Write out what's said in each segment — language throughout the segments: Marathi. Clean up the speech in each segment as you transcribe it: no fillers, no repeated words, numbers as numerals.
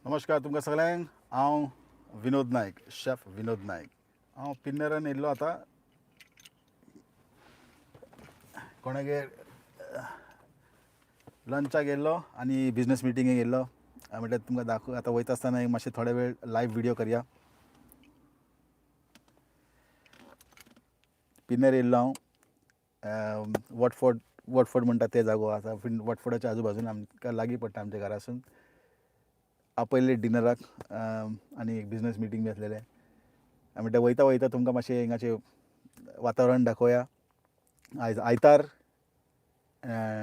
नमस्कार तुमकां सगळ्यांक। हांव विनोद नायक, शेफ विनोद नायक। हांव पिन्नेरान येयल्लो आतां कोणागेर लंचाक येयल्लो आनी बिजनस मिटिंगेक येयल्लो। म्हटल्यार तुमकां दाखोव आतां वयता आसतना एक मातशें थोडे वेळ लायव्ह विडियो करया। पिन्नेर येयल्लो हांव वॉटफोर्ड म्हणटा ते जागो आसा। वॉटफोर्डाच्या आजू बाजून आमकां लागीं पडटा आमच्या घरासून। आपयल्ले डिनराक आनी एक बिजनस मिटींग बी आसलेलें। म्हणटा वयता वयता तुमकां मातशें हिंगाचें वातावरण दाखोवया। आयज आयतार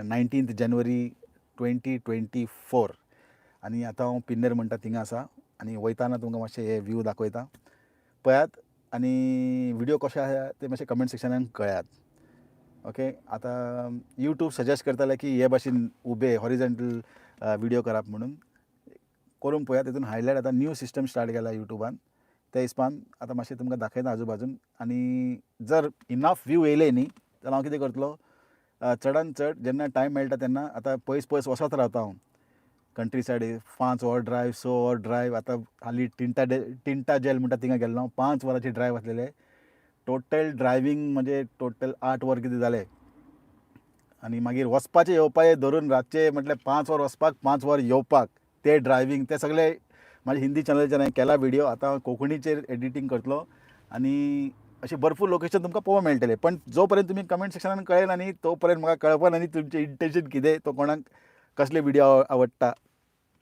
19 जानेवारी 2024 आनी आतां हांव पिन्नेर म्हणटा थिंगा आसा आनी वयताना तुमकां मातशें हे व्यू दाखयता पळयात आनी व्हिडियो कशे आसा ते मातशें कमेंट सेक्शनान कळयात। ओके, आतां यूट्यूब सजेस्ट करताले की हे भाशेन उबे हॉरिझॉन्टल व्हिडियो करप म्हणून करून पळयात। तितून हायलायट आतां न्यू सिस्टम स्टार्ट केला यूट्यूबान। त्या हिसपान आतां मातशें तुमकां दाखयता आजू बाजून आनी जर इनफ व्यू येयले न्ही जाल्यार हांव कितें करतलो, चडान चड जेन्ना टायम मेळटा तेन्ना आतां पयस पयस वचत रावता हांव कंट्री सायडीक। 5 वर ड्रायव्ह 6 वर ड्रायव्ह। आतां हालीं टिंटा जेल म्हणटा थिंगा गेल्लो हांव। 5 वरांची ड्रायव्ह आसलेले। टोटल ड्रायव्हींग म्हणजे टोटल 8 वर कितें जालें आनी मागीर वचपाचें येवपाचें धरून रातचे म्हटल्यार 5 वर वचपाक 5 वर येवपाक ते ड्रायव्हींग ते सगळे म्हाज्या हिंदी चॅनलाचेर हांवें केला व्हिडियो। आतां कोंकणीचेर एडिटींग करतलो आनी अशें भरपूर लोकेशन तुमकां पळोवंक मेळटलें। पण जो पर्यंत तुमी कमेंट सेक्शनान कळयना न्ही तो पर्यंत म्हाका कळपना न्ही तुमचें इंटेंशन कितें, तो कोणाक कसले व्हिडियो आवडटा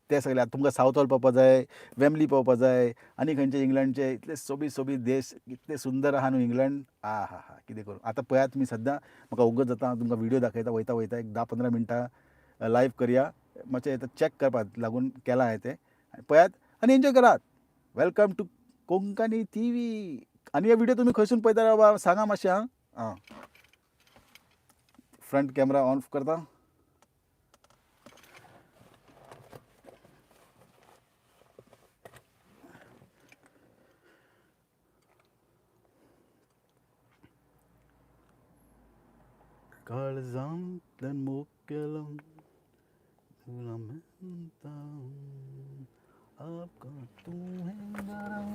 ते सगळे। आतां तुमकां सावथ हॉल पळोवपा जाय, वेम्बली पळोवपा जाय आनी खंयचे इंग्लंडचे इतले सोबीत सोबीत देश, इतले सुंदर आहा न्हू इंग्लंड। हा हा हा कितें करूं। आतां पळयात तुमी सद्दां म्हाका उगत जाता हांव तुमकां व्हिडियो दाखयता वयता वयता एक 10-15 मिनटां लायव्ह करया। मातशें चॅक करपाक लागून केलां हांवें तें। पळयात आनी एन्जॉय करात। Welcome to Konkani TV. आनी हे व्हिडियो तुमी खंयसून पळयता बाबा सांगा मातशें आं। फ्रंट कॅमेरा ऑन करता। काळजांतल्यान मोग केलो तुला म्हणटा आपका तूं है गरम।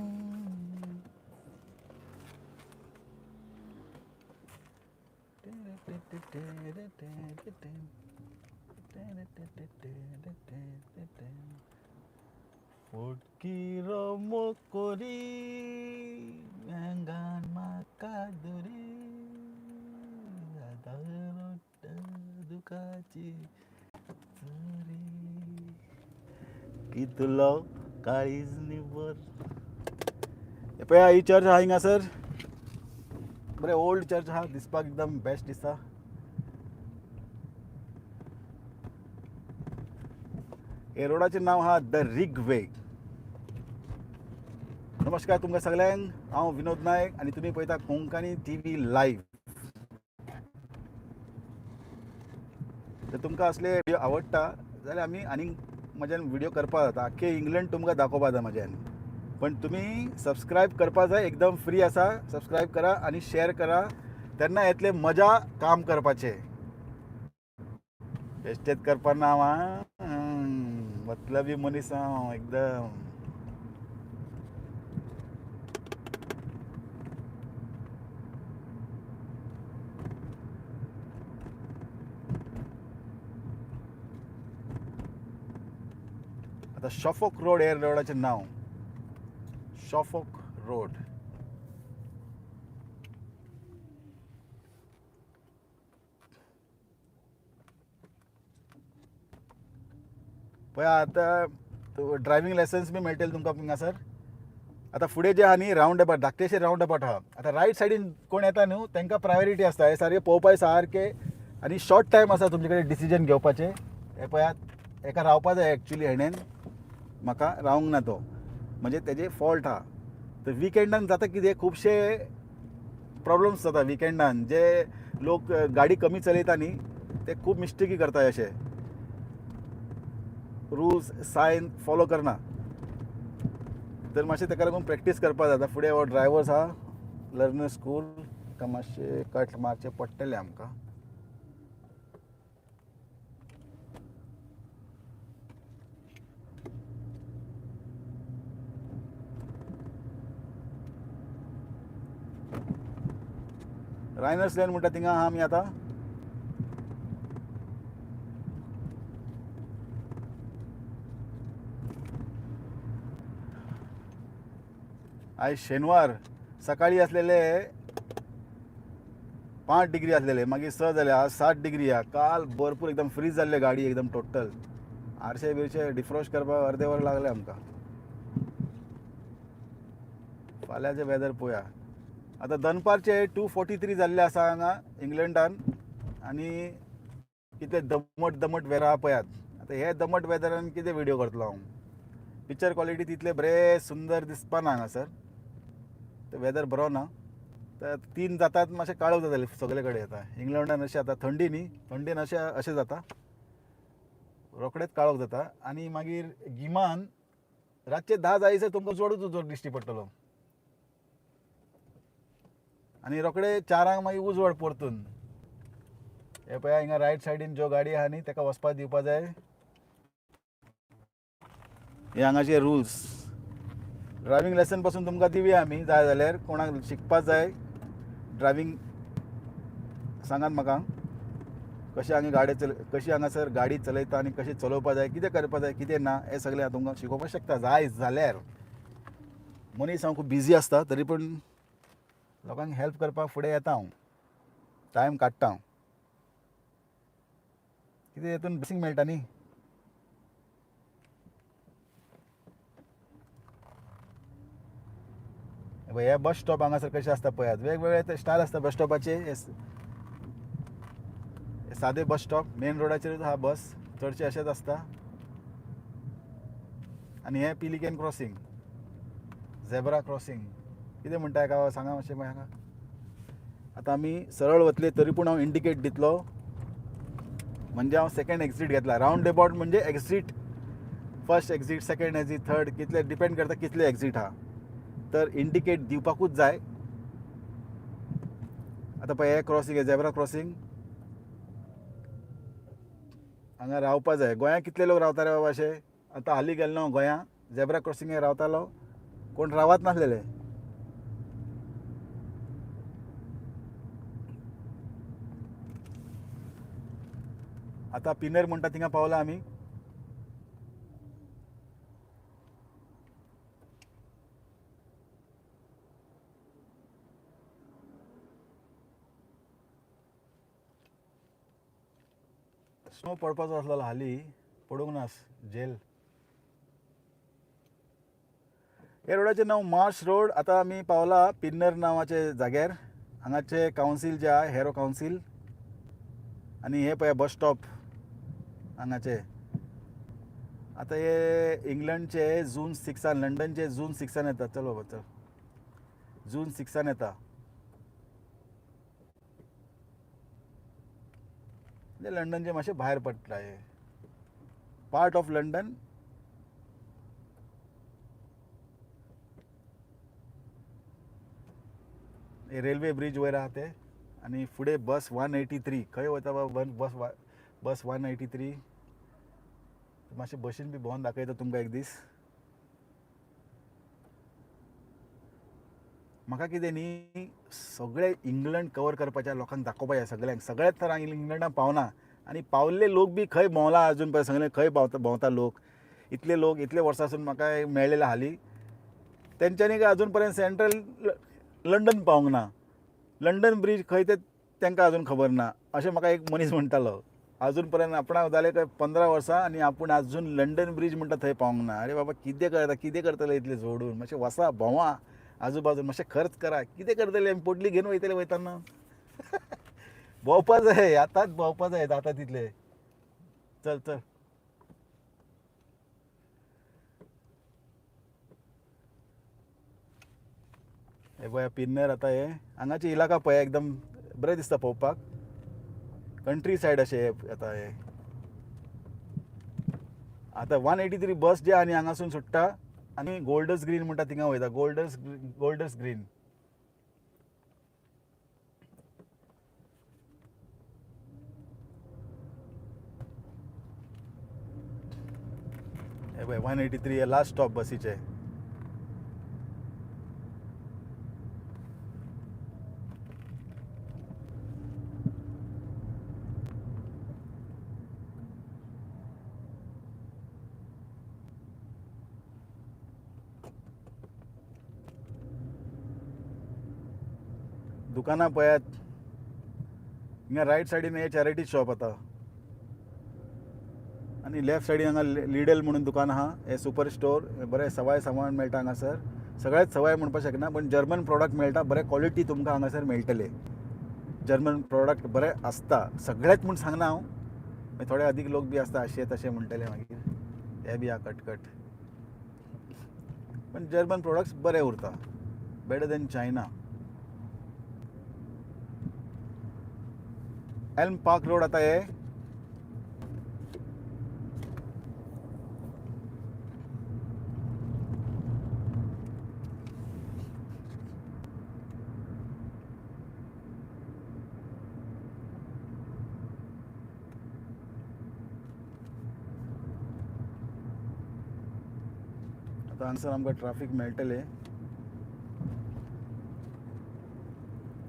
फटकी मोकोरी अंगान म्हाका दुरी दुखाची चरी कितलो काळीज निबर। हे पळया ही चर्च आहा हिंगासर बरें ओल्ड चर्च आहा, दिसपाक एकदम बेस्ट दिसता। हे रोडाचें नांव आहा द रिग वे। नमस्कार तुमकां सगळ्यांक। हांव विनोद नायक आनी तुमी पळयता कोंकणी टीव्ही लायव्ह। जर तुमकां असले व्हिडियो आवडटा जाल्यार आमी आनीक म्हज्यान व्हिडियो करपा जाता। आख्खे इंग्लंड तुमकां दाखोवपा जाता म्हज्यान। पण तुमी सबस्क्रायब करपा जाय, एकदम फ्री आसा। सबस्क्रायब करा आनी शेअर करा, तेन्ना येतले मजा काम करपाचें। बेश्टेच करपा ना हांव, मतलबी मनीस हांव एकदम। आतां शॉफोक रोड हे रोडाचें नांव, शॉफोक रोड। पळय आतां ड्रायव्हींग लायसन्स बी मेळटलें तुमकां हांगासर। आतां फुडें जे आहा न्ही रावंड अबावट धाकटेशें रावंड अबावट आहा। आतां रायट सायडीन कोण येता न्हू तांकां प्रायोरिटी आसता। हे सारके पळोवपाक सारकें आनी शॉर्ट टायम आसा तुमचे कडेन डिसिजन घेवपाचें। हे पळयात एका रावपा जाय एक्चुली हेणेन म्हाका रावंक ना तो, म्हणजे तेजे फॉल्ट आहा। तर विकेंडान जाता कितें खुबशे प्रॉब्लम्स जाता विकेंडान। जे लोक गाडी कमी चलयता न्ही ते खूब मिस्टेकी करता अशे, रुल्स सायन फॉलो करना। तर मातशें ताका लागून प्रॅक्टीस करपा जाता। फुडें हो ड्रायव्हर्स आहा लर्नर स्कूल, ताका मातशें कट मारचें पडटलें आमकां। रायनर्स लेन म्हणटा थिंगा आहा आमी आतां. आयज शेनवार सकाळी असलेले 5 डिग्री असलेले, मागीर 6 जाले, आज 7 डिग्री हा. काल भरपूर एकदम फ्रीज जाल्ले गाडी एकदम टोटल. आरशे बिरशे डिफ्रॉस्ट करपाक अर्दे वर लागले आमकां. फाल्यांचे वेदर पळोवया. आतां दनपारचे 2:43 जाल्ले आसा हांगा इंग्लंडान, आनी कितें दमट दमट वेदर आहा पळयात. आतां हे दमट वेदरान कितें व्हिडिओ करतलो हांव. पिक्चर क्वॉलिटी तितले बरे सुंदर दिसपाना हांगासर. ते वेदर बरो ना. तर 3 जातात मातशें काळोख जातालें सगळे कडेन. आतां इंग्लंडान अशें आतां थंडी न्ही, थंडीन अशें जाता, रोखडेच काळोख जाता. आनी मागीर गिमान रातचे 10 जायसर तुमकां चडूच उजवाड दिश्टी पडटलो, आनी रोखडे 4 मागीर उजवाड परतून. हे पळया हिंगा रायट सायडीन ज्यो गाडी आहा न्ही ताका वचपाक दिवपा जाय. हे हांगाचे रुल्स. ड्रायव्हिंग लेसन पासून तुमकां दिवया आमी, जाय जाल्यार कोणाक शिकपाक जाय ड्रायव्हिंग सांगात म्हाका. कशें कशी हांगासर गाडी चलयता आनी कशी चलोवपा जाय, कितें करपा जाय कितें ना, हें सगळें हांव तुमकां शिकोवपाक शकता जाय जाल्यार. मनीस हांव खूब बिजी आसता, तरी पूण लोकांक हेल्प करपाक फुडें येता हांव, टायम काडटा हांव. कितें हेतून ब्लेसिंग मेळटा न्ही. हे बस स्टॉप हांगासर कशें आसता पळयात. वेगवेगळे स्टायल आसता बस स्टॉपाचे. हे सादे बस स्टॉप मेन रोडाचेरूच आहा बस, चडशे अशेंच आसता. आनी हें पिलिकेन क्रॉसींग, झेब्रा क्रॉसींग. कितें म्हणटा हेका सांगा मातशें म्हाका. आतां आमी सरळ वतले तरी पूण हांव इंडिकेट दितलो, म्हणजे हांव सेकंड एक्झीट घेतला. रावंड अबावट म्हणजे exit, first exit, second exit, third, कितले डिपेंड करता कितले एक्झीट आहा. तर इंडिकेट दिवपाकूच जाय. आतां पळय हे क्रॉसींग, हे झेब्रा क्रॉसींग, हांगा रावपा जाय. गोंयांत कितले लोक रावता रे बाबा अशे. आतां हालीं गेल्लो हांव गोंयांत, झेब्रा क्रॉसींगेर रावतालो, कोण रावत नासलेले. आतां पिनर म्हणटा थिंगा पावला आमी. स्नो पडपाचो आसलो हालीं, पडूंक ना जेल. हे रोडाचें नांव मार्श रोड. आतां आमी पावला पिन्नर नांवाचे जाग्यार. हांगाचे कावन्सील जे आहा हेरो कावन्सील. आनी हे पळया बस स्टॉप हांगाचे. आतां हे इंग्लंडचे जून 6, लंडनचे जून 6 येता. चल बाबा चल, जून 6 येता. लंडनचे मातशें भायर पडटा हे, पार्ट ऑफ लंडन. हे रेल्वे ब्रिज वयर आहा ते. आनी फुडें बस 183 खंय वता बाबा बस 183. मातशें बशीन बी भोंवन दाखयता तुमकां एक दीस. म्हाका कितें न्ही, सगळे इंग्लंड कवर करपाच्या लोकांक दाखोवपा जाय सगळ्यांक. सगळ्याच तर हांव इंग्लंडाक पावना, आनी पावल्ले लोक बी खंय भोंवला अजून पळय, सगळे खंय भोंवता लोक. इतले लोक इतले वर्सांसून म्हाका मेळ्ळेले हालीं, तेंच्यांनी काय अजून पर्यंत सेंट्रल लंडन पावूंक ना. लंडन ब्रिज खंय ते तांकां अजून खबर ना अशें म्हाका एक मनीस म्हणटालो. अजून पर्यंत आपणाक जाले काय 15 वर्सां आनी आपूण अजून लंडन ब्रिज म्हणटा थंय पावूंक ना. अरे बाबा कितें करतले इतले जोडून. मातशें वसा भोंवा आजूबाजून, मातशें खर्च करा. कितें करतले आमी, पोटली घेवन वयतले वयताना. भोंवपा जाय, आतांच भोंवपा जाय जाता तितले. चल चल. हे पळया पिन्नर. आतां हे हांगाचे इलाका पळया एकदम बरें दिसता पळोवपाक. कंट्री सायड अशें. आतां 183 बस जे आहा न्ही हांगासून सुट्टा आनी गोल्डर्स ग्रीन म्हणटा थिंगा वयता. गोल्डर्स ग्रीन. हे पळय 183 हे लास्ट स्टॉप बसीचे. दुकानां पळयात. हिंगा रायट सायडीन हे चॅरिटी शॉप आता आणि लेफ्ट सायडीन हांगा लिडल म्हणून दुकान आहा. हे सुपर स्टोर. बरें सवाय सामान मेळटा हांगासर. सगळेच सवाय म्हणपाक शकना पण जर्मन प्रोडक्ट मेळटा. बरे क्वॉलिटी तुमकां हांगासर मेळटले. जर्मन प्रोडक्ट बरे आसता. सगळेच म्हूण सांगना हांव. थोडे अदीक लोक बी आसता अशें तशें म्हणटले मागीर हे बी आहा कटकट. पण जर्मन प्रोडक्ट्स बरे उरता. Better than China. Elm park road आता हे. आता हांगसर आमकां ट्राफीक मेळटले.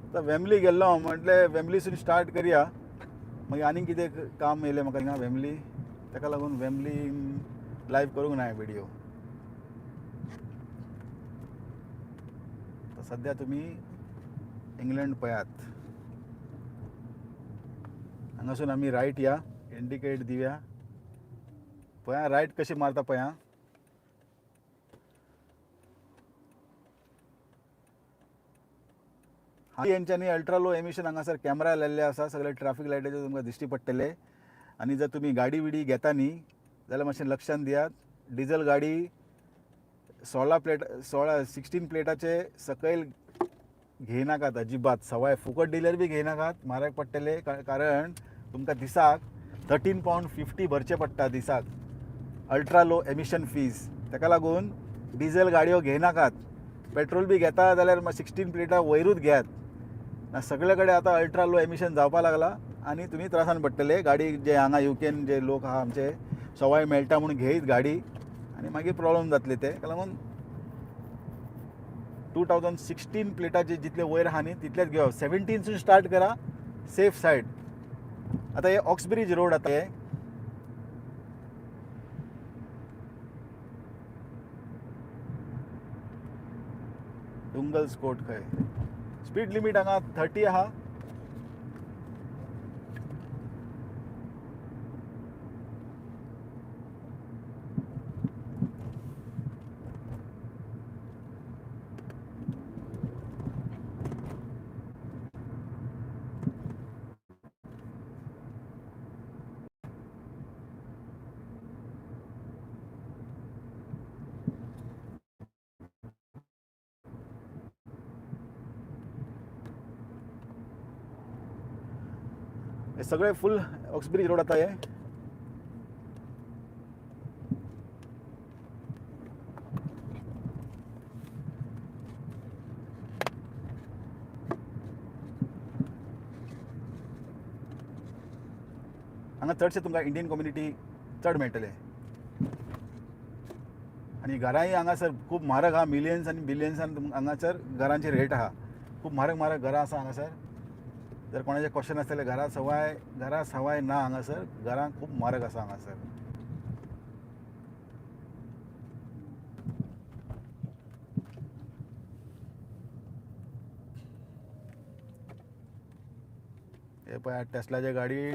आता वेमली गेल्लो हांव. म्हटलें वेमलीसून स्टार्ट करया. मागीर आनीक कितें काम येयलें म्हाका हिंगा वेमली. ताका लागून वेमली लायव्ह करूंक ना व्हिडिओ. सध्या तुमी इंग्लंड पळयात. हांगासून आमी रायट या. इंडिकेट दिवया. पळया रायट कशी मारता पळया. हेंच्यांनी अल्ट्रा लो एमिशन हांगासर कॅमेरा लायल्ले आसा. सगळे ट्राफीक लायटीचे तुमकां दिश्टी पडटले. आनी जर तुमी गाडी बिडी घेता न्ही जाल्यार मातशें लक्षान दियात. डिझल गाडी 16 प्लेटाचे सकयल घेयनाकात अजिबात. सवाय फुकट डिलर बी घेयनाकात. म्हारग पडटले कारण तुमकां दिसाक £13.50 भरचे पडटा दिसाक अल्ट्रा लो एमिशन फीज. ताका लागून डिझल गाडयो घेयनाकात. पेट्रोल बी घेता जाल्यार 16 प्लेटां वयरूच घेयात. सगळे कडेन आतां अल्ट्रा लो एमिशन जावपाक लागला आनी तुमी त्रासान पडटले. गाडी जे हांगा युकेन जे लोक आहा आमचे सवाय मेळटा म्हणून घेयत गाडी आनी मागीर प्रॉब्लम जातले. ताका लागून 2016 प्लेटाचे जितले वयर आहा न्ही तितलेच घेवप. 17सून स्टार्ट करा. Safe said. आता हे ऑक्सब्रिज रोड आता हे. डुंगल्स कोट खंय. स्पीड लिमीट हांगा 30 आहा. हे सगळे फुल ऑक्सब्रिज रोड आता हे. हांगा चडशे तुमकां इंडियन कम्युनिटी चड मेळटले. आनी घरांय हांगासर खूब म्हारग आहा. मिलियन्स आनी बिलियन्सान हांगासर घरांची रेट आहा. खूब म्हारग म्हारग घरां आसा हांगासर. जर कोणाचे क्वेश्चन आसतले घरा सवाय ना हांगासर. घरां खूब म्हारग आसा हांगासर. हे पळय टेस्लाची गाडी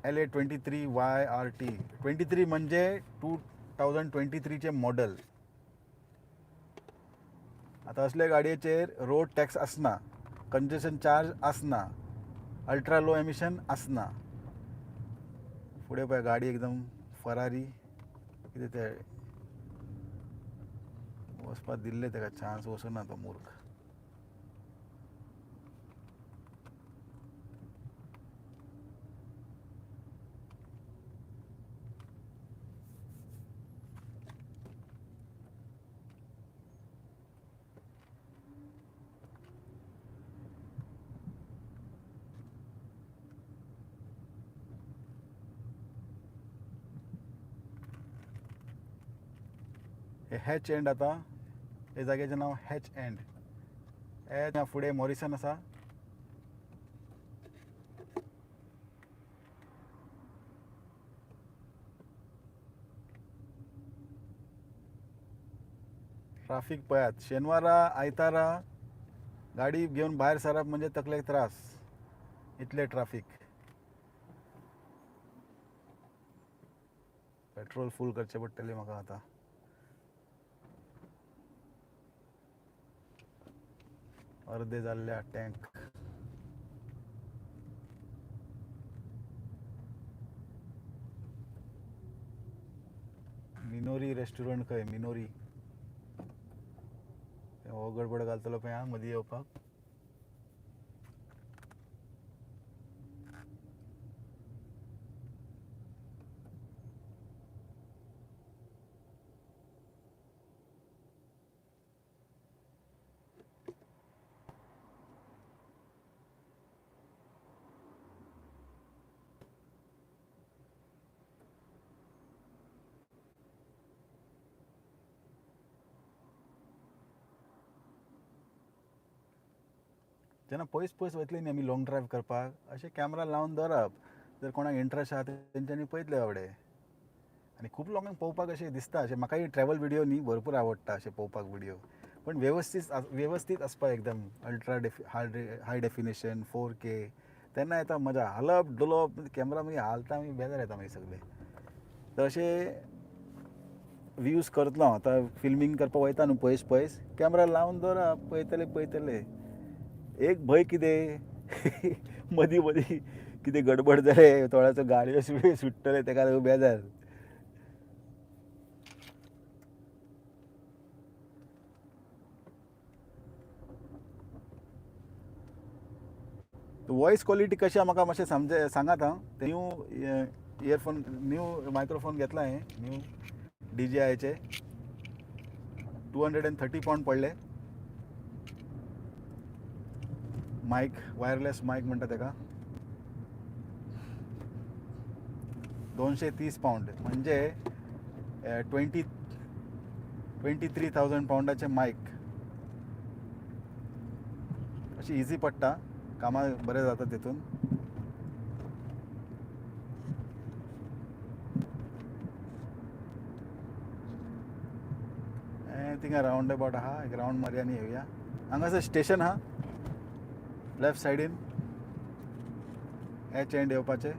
LA23YRT. 23 म्हणजे 2023चे मॉडल. आता असले गाडयेचेर रोड टॅक्स आसना. कंजेशन चार्ज आसना. अल्ट्रा लो एमिशन आसना. फुडें पळय गाडी एकदम फरारी. कितें ते वचपाक दिल्ले ताका चान्स वचूना तो मूर्ख. हे हॅच एंड आता. हे जाग्याचें नांव हॅच एंड. हे फुडें मॉरिसन आसा. ट्राफीक पळयात. शेनवारा आयतारा गाडी घेऊन भायर सरप म्हणजे तकलेक त्रास, इतले ट्रॅफिक. पेट्रोल फूल करचे पडटलें म्हाका आतां. अर्दे जाल्ल्या टँक. मिनोरी रेस्टॉरंट खंय? मिनोरी हो गडबड घालतलो पळय हां मदीं येवपाक. जेन्ना पयस पयस वयतलीं न्ही आमी लॉंग ड्रायव करपाक, अशें कॅमेरा लावन दवरप. जर कोणाक इंट्रस्ट आहा तेंच्यांनी पळयतले बाबडे. आनी खूब लोकांक पळोवपाक अशें दिसता. अशें म्हाकाय ट्रॅव्हल व्हिडिओ न्ही भरपूर आवडटा अशें पळोवपाक व्हिडिओ. पण वेवस्थीत आसपाक एकदम अल्ट्रा हाय डेफिनेशन 4K. तेन्ना येता मजा. हालप डुलप कॅमेरा मागीर हालता मागीर बेजार येता मागीर सगळें. तर अशें व्ह्यूज करतलो हांव. आतां फिल्मींग करपाक वयता न्हू पयस पयस, कॅमेरा लावन दवरप, पळयतले. एक भंय कितें मदीं मदीं कितें गडबड जालें, थोड्याचो गाडयो सुट्टले तेका लागून बेजार. वॉयस क्वॉलिटी कशी आहा म्हाका मातशें सांगात हां. न्यू इयरफोन, न्यू मायक्रोफोन घेतला हांवें, न्यू DJIचे 230 पावंड पडले. मायक, वायरलेस मायक म्हणटा तेका 230 पावंड म्हणजे 23,000 पावंडाचे मायक. अशें इझी पडटा, कामां बरें जाता तितून. थिंगा रावंड अबावट आहा, एक रावंड मारया आनी येवया. हांगासर स्टेशन आहा लेफ्ट सायडीन, एच एंड येवपाचें.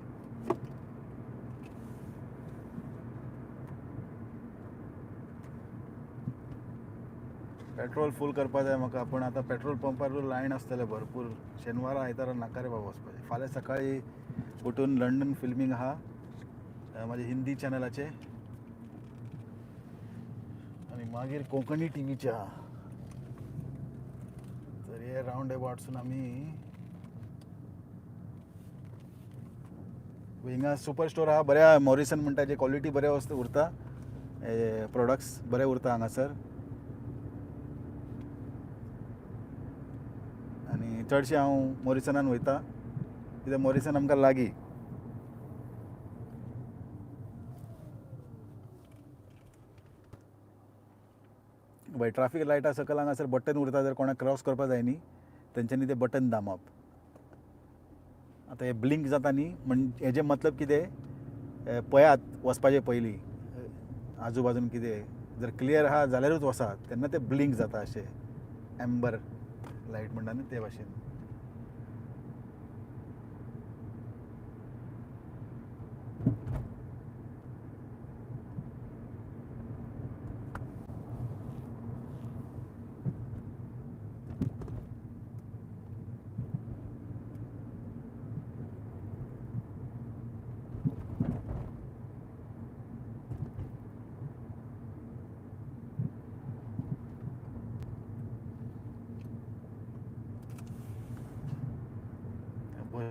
पेट्रोल फूल करपा जाय म्हाका, पूण आतां पेट्रोल पंपार लायन आसतले भरपूर. शेनवारा आयतारा नाका रे बाबा वचपाचें. फाल्यां सकाळीं उठून लंडन फिल्मींग आहा म्हाज्या हिंदी चॅनलाचें, आनी मागीर कोंकणी टीव्हीचें आहा. तर हे रावंड अबावटसून आमी हिंगा सुपर स्टोर आहा. बरें मॉरिसन म्हणटा जे क्वॉलिटी बरें उरता, प्रोडक्ट्स बरें उरता हांगासर. आनी चडशें हांव मॉरिसनान वयता कित्याक मॉरिसन आमकां लागीं. बाय ट्राफीक लायटा सकयल हांगासर बटन उरता. जर कोणाक क्रॉस करपा जाय न्ही तेंच्यांनी तें बटन दामप. आतां हें ब्लिंक जाता न्ही, हेजें मतलब कितें, पळयात वचपाचे पयलीं आजू बाजून कितें जर क्लियर आहा जाल्यारूच वसात. तेन्ना तें ब्लिंक जाता अशें, एम्बर लायट म्हणटा न्ही ते भाशेन.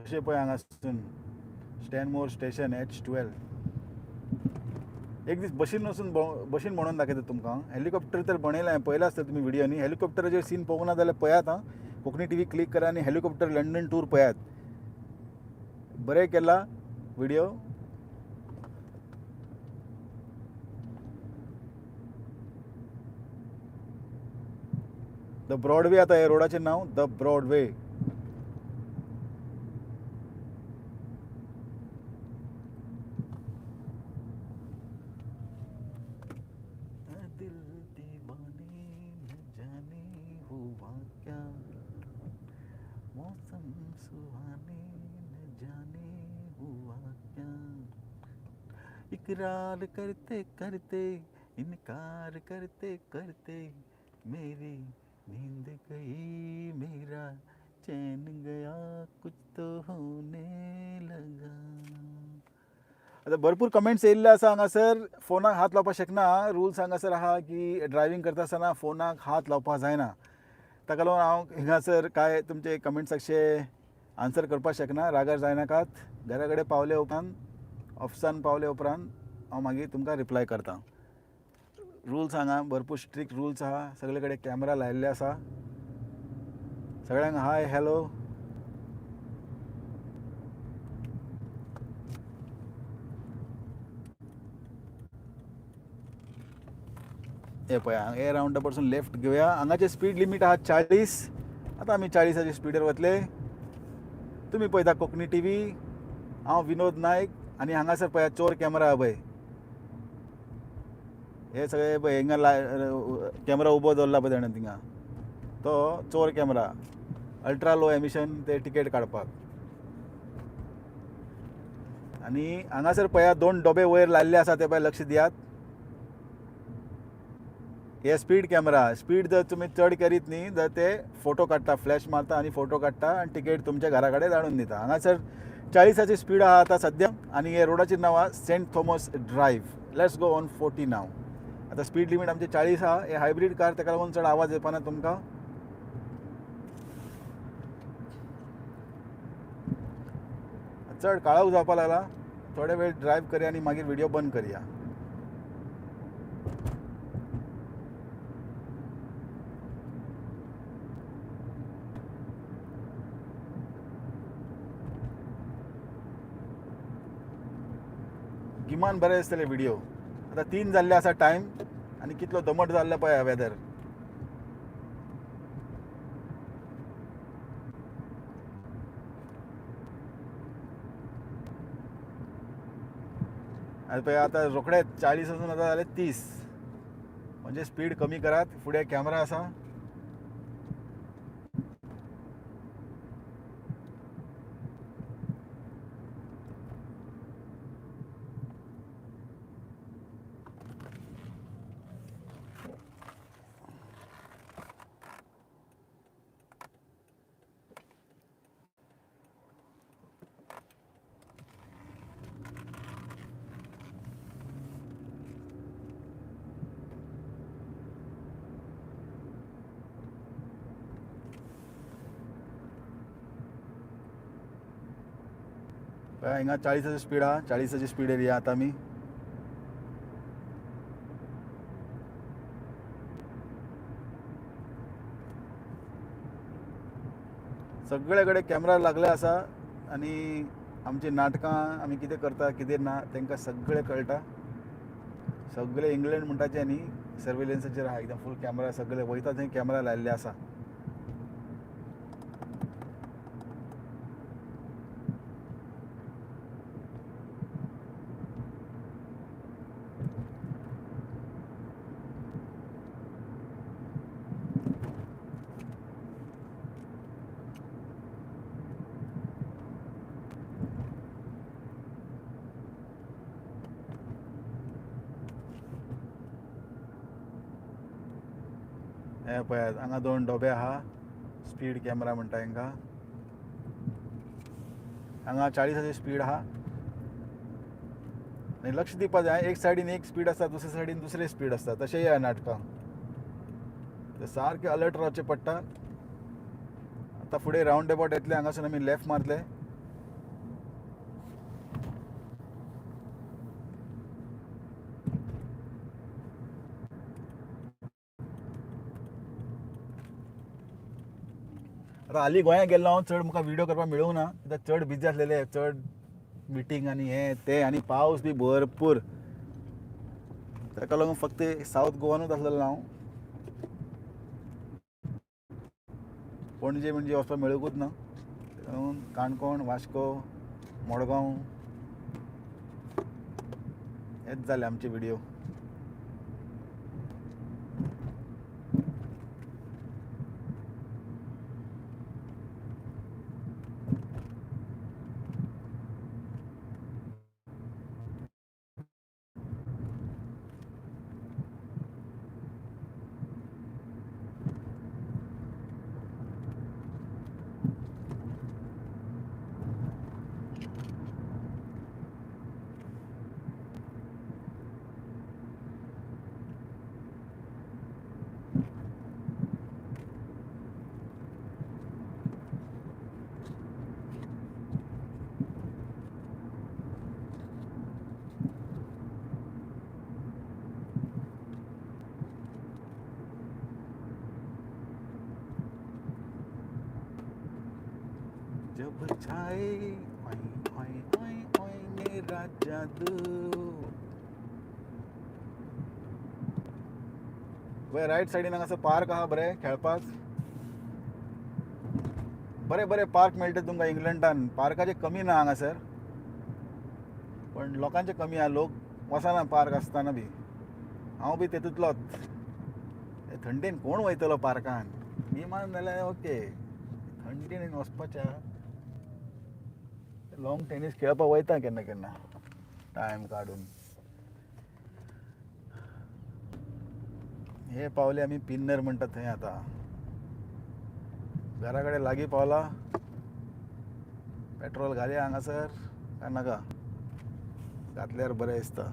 अशें पळय हांगासून स्टॅनमोर स्टेशन H12. एक दीस बशीन वचून बशीन म्हणून दाखयता तुमकां. हेलिकॉप्टर तर बनयलें हांवें, पळयलां आसता तुमी व्हिडिओनी. हेलिकॉप्टराचेर सीन पळोवंक ना जाल्यार पळयात हां. कोंकणी टीव्ही क्लिक करा आनी हेलिकॉप्टर लंडन टूर पळयात. बरें केला व्हिडिओ. द ब्रॉडवे आतां हे रोडाचें नांव, द ब्रॉडवे. दिल दीवाने न जाने हुआ क्या. सुहाने न जाने हुआ क्या, इकरार करते करते इनकार करते करते मेरी नींद गई, मेरा चैन गया, कुछ तो होने लगा. आता भरपूर कमेंट्स येयल्ले आसा हांगासर. फोनाक हात लावपाक शकना. रुल्स हांगासर आहा की ड्रायव्हिंग करता आसतना फोनाक हात लावपाक जायना. ताका लागून हांव हिंगासर काय तुमचे कमेंट्साचे आन्सर करपाक शकना. रागार जायनाकात. घरा कडेन पावले उपरांत, ऑफिसान पावले उपरांत हांव मागीर तुमकां रिप्लाय करतां. रुल्स हांगा भरपूर स्ट्रिक्ट रुल्स आहा. सगळे कडेन कॅमेरा लायिल्ले आसा. सगळ्यांक हाय हॅलो. हे पळय हे रावंडा पासून लेफ्ट घेवया. हांगाचे स्पीड लिमीट आहा 40. आतां आमी 40च्या स्पीडर वतले. तुमी पळयता कोंकणी टीव्ही. हांव विनोद नायक आनी हांगासर पळया चोर कॅमेरा आहा पळय. हे सगळे पळय हिंगा कॅमेरा उबो दवरला पळय ताणें थिंगा, तो चोर कॅमेरा. अल्ट्रा लो एमिशन ते टिकेट काडपाक. आनी हांगासर पळया 2 डबे वयर लायिल्ले आसा ते पळय लक्ष दियात. हे स्पीड कॅमेरा. स्पीड जर तुमी चड करीत न्ही जाल्यार ते फोटो काडटा, फ्लॅश मारता आनी फोटो काडटा आनी टिकेट तुमच्या घरा कडेन धाडून दिता. हांगासर 40ची स्पीड आहा आतां सद्या. आनी हे रोडाचें नांव आहा Saint Thomas Drive. Let's go on 40 नाव. आतां स्पीड लिमीट आमची 40 आहा. हे हायब्रीड कार ताका लागून चड आवाज येवपाना तुमकां. चड काळोख जावपाक लागला. थोडे वेळ ड्रायव्ह करया आनी मागीर व्हिडिओ बंद करया. गिमान बरें दिसतले व्हिडिओ. आतां 3 जाल्ले आसा टायम आनी कितलो दमट जाल्लो पळय वेदर. आतां पळय आतां रोखडेच 40 वचून आतां जाले 30. म्हणजे स्पीड कमी करात. फुडें कॅमेरा आसा. पळय हिंगा 40ची स्पीड आहा. 40ची स्पीडर या आतां आमी. सगळे कडेन कॅमेरा लागले आसा आनी आमची नाटकां आमी कितें करता कितें ना तांकां सगळें कळटा. सगळे इंग्लंड म्हणटाचे न्ही सर्वेलन्साचेर आहा एकदम फूल कॅमेरा. सगळे वयता थंय कॅमेरा लायिल्ले आसा. हे पळयात हांगा 2 डबे आहा. स्पीड कॅमेरा म्हणटा हांकां. हांगा 40ची स्पीड आहा. आनी लक्ष दिवपाक जाय एक सायडीन एक स्पीड आसता, दुसरे सायडीन दुसरी स्पीड आसता. तशें ह्या नाटकां सारकें अलर्ट रावचें पडटा. आतां फुडें रावंड अबावट येतले. हांगासून आमी लेफ्ट मारले. आतां हालीं गोंयांत गेल्लो हांव. चड म्हाका व्हिडिओ करपाक मेळूंक ना कित्याक चड बिजी आसलेले. चड मिटींग आनी हें तें आनी पावस बी भरपूर. ताका लागून फक्त सावथ गोवानूच आसलेलो हांव. पणजे म्हणजे वचपाक मेळूंकूच ना. काणकोण, वास्को, मडगांव हेच जाले आमचे व्हिडिओ. जब छाए ओय ओय ओय ओय मेरा जादू. वय राईट सायडीन हांगासर पार्क आहा बरे खेळपाक. बरे बरे पार्क मेळटा तुमकां इंग्लंडान. पार्काचे कमी ना हांगासर, पण लोकांचे कमी आहा. लोक वचना पार्क आसतना बी. हांव बी तेतूंतलोच. थंडीन कोण वयतलो पार्कान. गिमान जाल्यार ओके, थंडीन वचपाचें. लॉंग टेनीस खेळपाक वयता केन्ना केन्ना टायम काडून. हे पावले आमी पिन्नर म्हणटा थंय. आतां घरा कडेन लागीं पावला. पेट्रोल घालया हांगासर काय नाका. घातल्यार बरें दिसता.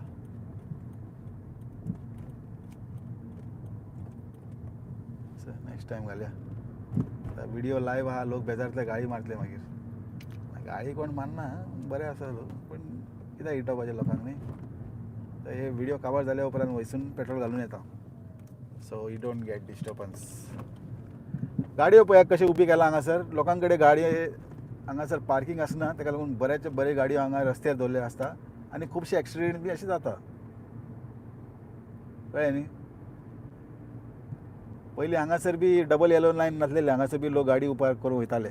नेक्स्ट टायम घालया. व्हिडिओ लायव्ह आहा, लोक बेजारतले गाळी मारतले मागीर. गाळी कोण मारना, बरें आसा लोक, पण कित्याक इटोवपाचें लोकांक न्ही. तर हे व्हिडिओ कवर जाल्या उपरांत वयसून पेट्रोल घालून येता. So you don't get disturbance. गाडयो पळयात कशें उबी केला हांगासर. लोकां कडेन गाडये हांगासर पार्किंग आसना, ताका लागून बऱ्याचे बरे गाडयो हांगा रस्त्यार दवरले आसता आनी खुबशे एक्सिडेंट बी अशें जाता. कळ्ळें न्ही. पयलीं हांगासर बी डबल येलो लायन नासलेले. हांगासर बी लोक गाडी उपार करून वयताले.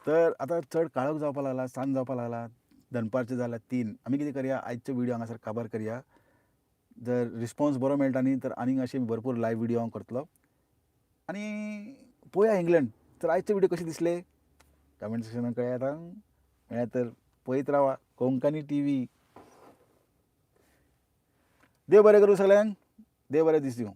तर आतां चड काळोख जावपाक लागला, सांज जावपाक लागला. दनपारचे जाल्या 3. आमी कितें करया, आयचो व्हिडिओ हांगासर काबार करया. जर रिस्पॉन्स बरो मेळटा न्ही तर आनीक अशे भरपूर लायव्ह व्हिडिओ हांव करतलो. आनी पळोवया इंग्लंड. तर आयचे व्हिडिओ कशे दिसले कमेंट सेक्शनान कळयात. मेळ्ळ्यार तर पळयत रावा कोंकणी टीव्ही. देव बरें करूं सगळ्यांक. देव बरें दीस दिवं.